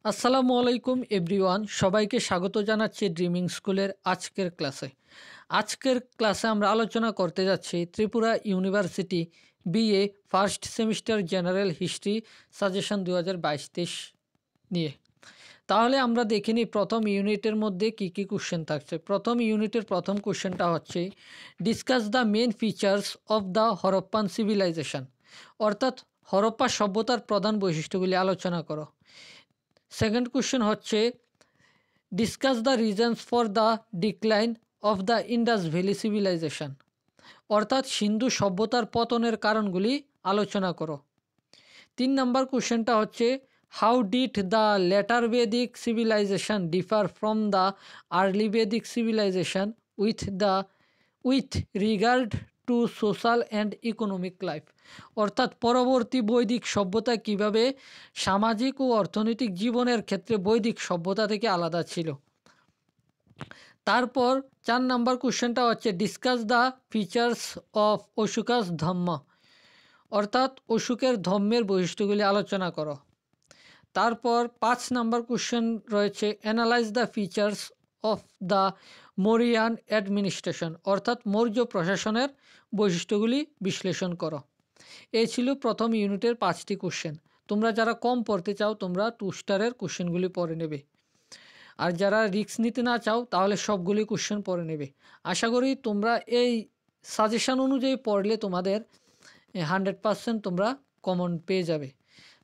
আসসালামু আলাইকুম এভরিওয়ান, সবাইকে স্বাগত জানাচ্ছি ড্রিমিং স্কুলের আজকের ক্লাসে আমরা আলোচনা করতে যাচ্ছি Tripura university BA first semester general history suggestion 2022-23 নিয়ে। তাহলে আমরা দেখে নিই প্রথম ইউনিটের মধ্যে কি কি কোশ্চেন থাকছে। প্রথম ইউনিটের প্রথম কোশ্চেনটা হচ্ছে discuss the main features of the Harappan civilisation, অর্থাৎ হরপ্পা সভ্যতার প্রধান বৈশিষ্ট্যগুলি আলোচনা করো। সেকেন্ড কোশ্চেন হচ্ছে discuss the reasons for the decline of the Indus valley civilisation, অর্থাৎ সিন্ধু সভ্যতার পতনের কারণগুলি আলোচনা করো। 3 নম্বর কোশ্চেনটা হচ্ছে how did the later Vedic civilisation differ from the early Vedic civilisation with regard to social and economic life, অর্থাৎ পরবর্তী বৈদিক সভ্যতা কিভাবে সামাজিক ও অর্থনৈতিক জীবনের ক্ষেত্রে বৈদিক সভ্যতা থেকে আলাদা ছিল। তারপর 4 নম্বর কোশ্চেনটা হচ্ছে discuss the features of Ashoka's Dhamma, অর্থাৎ অশোকের ধর্মের বৈশিষ্ট্যগুলি আলোচনা করো। তারপর 5 নম্বর কোশ্চেন রয়েছে analyse the features of the Mauryan administration, অর্থাৎ মৌর্য প্রশাসনের বৈশিষ্ট্যগুলি বিশ্লেষণ করো। এই ছিল প্রথম ইউনিটের 5টি কোশ্চেন। তোমরা যারা কম পড়তে চাও তোমরা 2 স্টারের কোশ্চেনগুলি পড়ে নেবে, আর যারা রিস্ক নিতে না চাও তাহলে সবগুলি কোশ্চেন পড়ে নেবে। আশা করি তোমরা এই সাজেশন অনুযায়ী পড়লে তোমাদের 100% তোমরা কমন পেয়ে যাবে।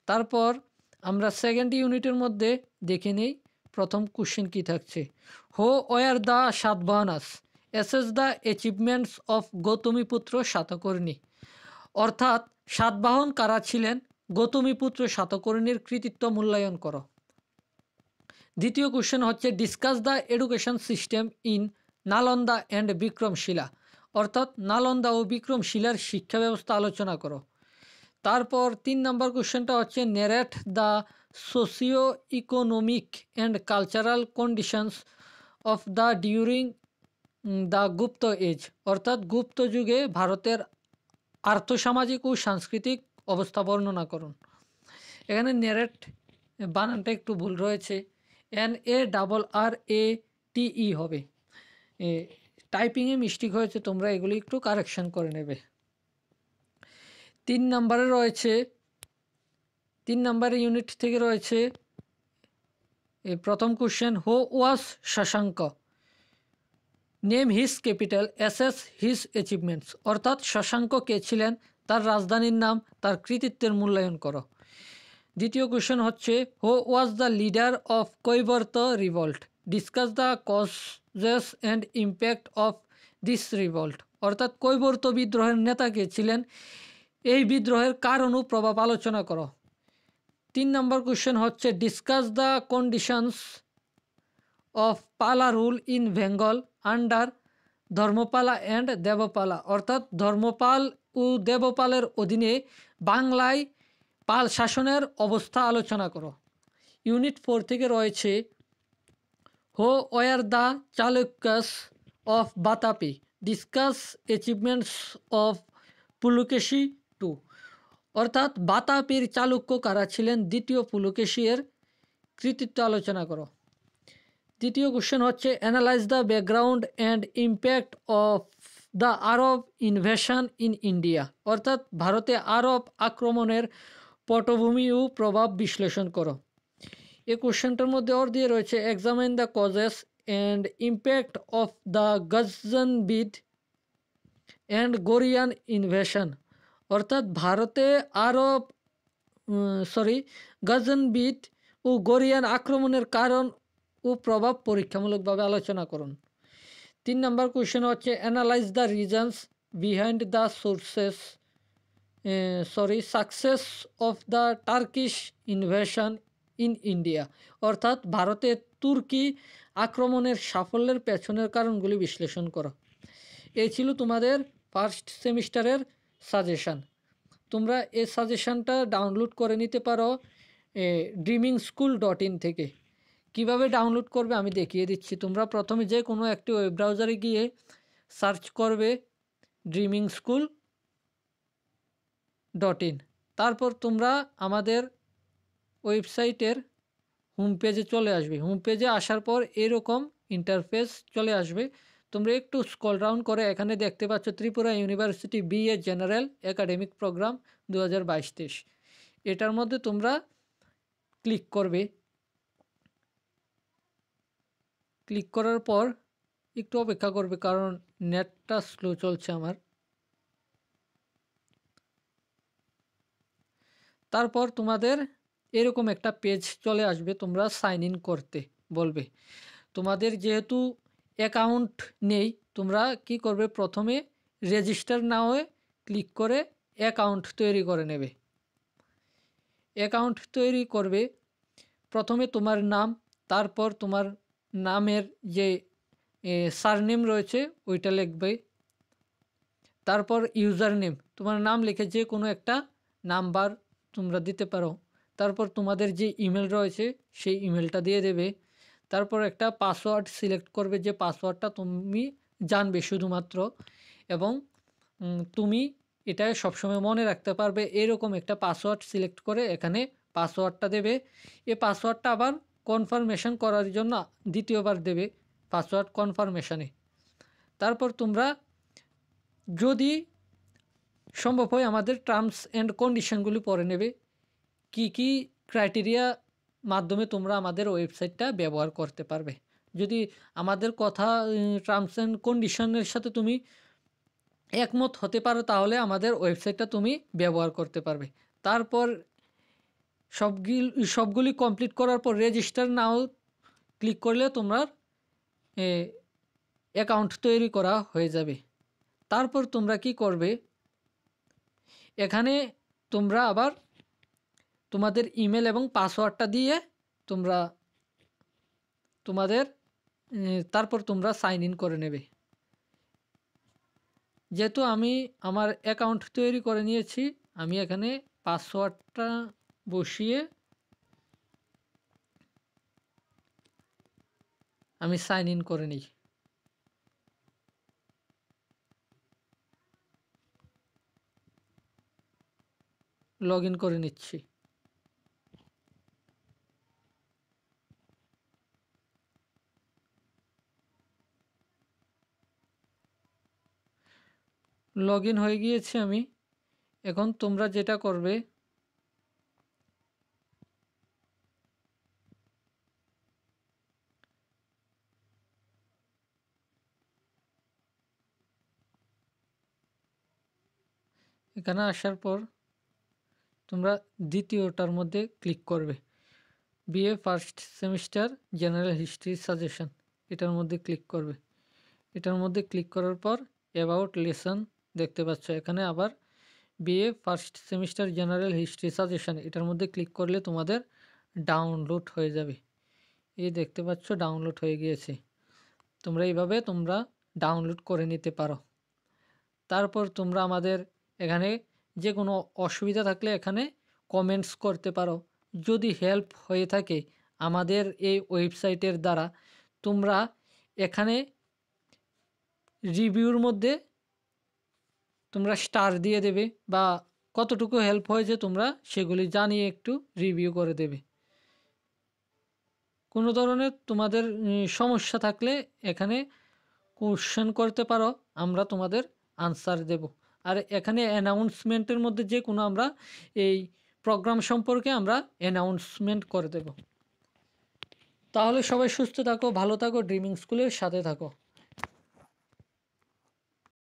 তারপর আমরা সেকেন্ড ইউনিটের মধ্যে দেখে নেই প্রথম কোশ্চেন কি থাকছে। Who were the Satavahanas assess the achievements of Gautamiputra Satakarni, অর্থাৎ সাতবাহন কারা ছিলেন, গৌতমীপুত্র সাতকর্ণীর কৃতিত্ব মূল্যায়ন করো। দ্বিতীয় কোশ্চেন হচ্ছে discuss the education system in Nalanda and Vikramshila, অর্থাৎ নালন্দা ও বিক্রমশিলার শিক্ষা ব্যবস্থা আলোচনা করো। তারপর 3 নম্বর কোশ্চেনটা হচ্ছে narrate the socio economic and cultural conditions of the during the Gupta age, অর্থাৎ গুপ্ত যুগে ভারতের আর্থসামাজিক ও সাংস্কৃতিক অবস্থা বর্ণনা করুন। এখানে নেরেট বানানটা একটু ভুল রয়েছে, NARRATE হবে, টাইপিংয়ে মিস্টেক হয়েছে, তোমরা এগুলি একটু কারেকশন করে নেবে। 3 নম্বরে রয়েছে 3 নম্বরের ইউনিট থেকে রয়েছে প্রথম question who was Shashanka, name his capital, assess his achievements, অর্থাৎ শশাঙ্ক কে ছিলেন, তার রাজধানীর নাম, তার কৃতিত্বের মূল্যায়ন করো। দ্বিতীয় কোশ্চেন হচ্ছে who was the leader of Kaivarta revolt, discuss the causes and impact of this revolt, অর্থাৎ কৈবর্ত বিদ্রোহের নেতা কে ছিলেন, এই বিদ্রোহের কারণ ও প্রভাব আলোচনা করো। 3 নম্বর কোশ্চেন হচ্ছে discuss the conditions of Pala rule in Bengal under Dharmapala and Devapala, অর্থাৎ ধর্মপাল ও দেবপালের অধীনে বাংলায় পাল শাসনের অবস্থা আলোচনা করো। ইউনিট 4 থেকে রয়েছে who were the Chalukyas of Vatapi, discuss achievements of Pulakeshi two, অর্থাৎ বাতাপির চালুক্য কারা ছিলেন, দ্বিতীয় পুলকেশীর কৃতিত্ব আলোচনা করো। দ্বিতীয় কোশ্চেন হচ্ছে analyse the background and impact of the Arab invasion in India, অর্থাৎ ভারতে আরব আক্রমণের পটভূমি ও প্রভাব বিশ্লেষণ করো। এই কোশ্চেনটার মধ্যে ওর দিয়ে রয়েছে examine the causes and impact of the Ghaznavid and Ghorian invasion, অর্থাৎ ভারতে আরব গজনবিদ ও গরিয়ান আক্রমণের কারণ ও প্রভাব পরীক্ষামূলকভাবে আলোচনা করুন। 3 নম্বর কোশ্চেন হচ্ছে analyse the reasons behind the success of the Turkish invasion in India, অর্থাৎ ভারতে তুর্কি আক্রমণের সাফল্যের পেছনের কারণগুলি বিশ্লেষণ করো। এই ছিল তোমাদের ফার্স্ট সেমিস্টারের সাজেশান। তোমরা এই সাজেশানটা ডাউনলোড করে নিতে পারো dreaming-school.in থেকে। কিভাবে ডাউনলোড করবে আমি দেখিয়ে দিচ্ছি। তোমরা প্রথমে যে কোনো একটি ওয়েব ব্রাউজারে গিয়ে সার্চ করবে dreaming-school.in, তারপর তোমরা আমাদের ওয়েবসাইটের হোম পেজে চলে আসবে। হোম পেজে আসার পর এরকম ইন্টারফেস চলে আসবে। তোমরা একটু স্ক্রল ডাউন করে এখানে দেখতে পাচ্ছ Tripura university BA general academic programme 2022-23। এটার মধ্যে তোমরা ক্লিক করবে। ক্লিক করার পর একটু অপেক্ষা করবে, কারণ নেটটা স্লো চলছে আমার। তারপর তোমাদের এরকম একটা পেজ চলে আসবে, তোমরা সাইন ইন করতে বলবে। তোমাদের যেহেতু অ্যাকাউন্ট নেই, তোমরা কি করবে, প্রথমে রেজিস্টার নাও ক্লিক করে অ্যাকাউন্ট তৈরি করে নেবে। অ্যাকাউন্ট তৈরি করবে, প্রথমে তোমার নাম, তারপর তোমার নামের যে সারনেম রয়েছে ওইটা লিখবে। তারপর ইউজার নেম, তোমার নাম লিখে যে কোনো একটা নাম্বার তোমরা দিতে পারো। তারপর তোমাদের যে ইমেল রয়েছে সেই ইমেলটা দিয়ে দেবে। তারপর একটা পাসওয়ার্ড সিলেক্ট করবে, যে পাসওয়ার্ডটা তুমি জানবে শুধুমাত্র, এবং তুমি এটা সবসময় মনে রাখতে পারবে, এরকম একটা পাসওয়ার্ড সিলেক্ট করে এখানে পাসওয়ার্ডটা দেবে। এই পাসওয়ার্ডটা আবার কনফার্মেশন করার জন্য দ্বিতীয়বার দেবে পাসওয়ার্ড কনফার্মেশনে। তারপর তোমরা যদি সম্ভব হয় আমাদের টার্মস অ্যান্ড কন্ডিশনগুলি পড়ে নেবে, কি কি ক্রাইটেরিয়া মাধ্যমে তোমরা আমাদের ওয়েবসাইটটা ব্যবহার করতে পারবে। যদি আমাদের কথা টার্মস অ্যান্ড কন্ডিশনের সাথে তুমি একমত হতে পারো, তাহলে আমাদের ওয়েবসাইটটা তুমি ব্যবহার করতে পারবে। তারপর সবগুলি কমপ্লিট করার পর রেজিস্টার নাও ক্লিক করলে তোমার অ্যাকাউন্ট তৈরি করা হয়ে যাবে। তারপর তোমরা কি করবে, এখানে তোমরা আবার তোমাদের ইমেল এবং পাসওয়ার্ডটা দিয়ে তোমরা তারপর তোমরা সাইন ইন করে নেবে। যেহেতু আমি আমার অ্যাকাউন্ট তৈরি করে নিয়েছি, আমি এখানে পাসওয়ার্ডটা বসিয়ে আমি সাইন ইন করে নিই। লগ ইন করে নিচ্ছি। লগ ইন হয়ে গিয়েছি আমি। এখন তোমরা যেটা করবে, এখানে আসার পর তোমরা দ্বিতীয়টার মধ্যে ক্লিক করবে, BA first semester general history suggestion, এটার মধ্যে ক্লিক করবে। এটার মধ্যে ক্লিক করার পর অ্যাবাউট লেসন দেখতে পাচ্ছ, এখানে আবার BA first semester general history suggestion, এটার মধ্যে ক্লিক করলে তোমাদের ডাউনলোড হয়ে যাবে। এই দেখতে পাচ্ছ ডাউনলোড হয়ে গিয়েছে। তোমরা এইভাবে তোমরা ডাউনলোড করে নিতে পারো। তারপর তোমরা আমাদের এখানে যে কোনো অসুবিধা থাকলে এখানে কমেন্টস করতে পারো। যদি হেল্প হয়ে থাকে আমাদের এই ওয়েবসাইটের দ্বারা, তোমরা এখানে রিভিউর মধ্যে তোমরা স্টার দিয়ে দেবে, বা কতটুকু হেল্প হয়েছে তোমরা সেগুলি জানিয়ে একটু রিভিউ করে দেবে। কোনো ধরনের তোমাদের সমস্যা থাকলে এখানে কোশ্চেন করতে পারো, আমরা তোমাদের আনসার দেব। আর এখানে অ্যানাউন্সমেন্টের মধ্যে যে কোনো আমরা এই প্রোগ্রাম সম্পর্কে আমরা অ্যানাউন্সমেন্ট করে দেব। তাহলে সবাই সুস্থ থাকো, ভালো থাকো, ড্রিমিং স্কুলের সাথে থাকো।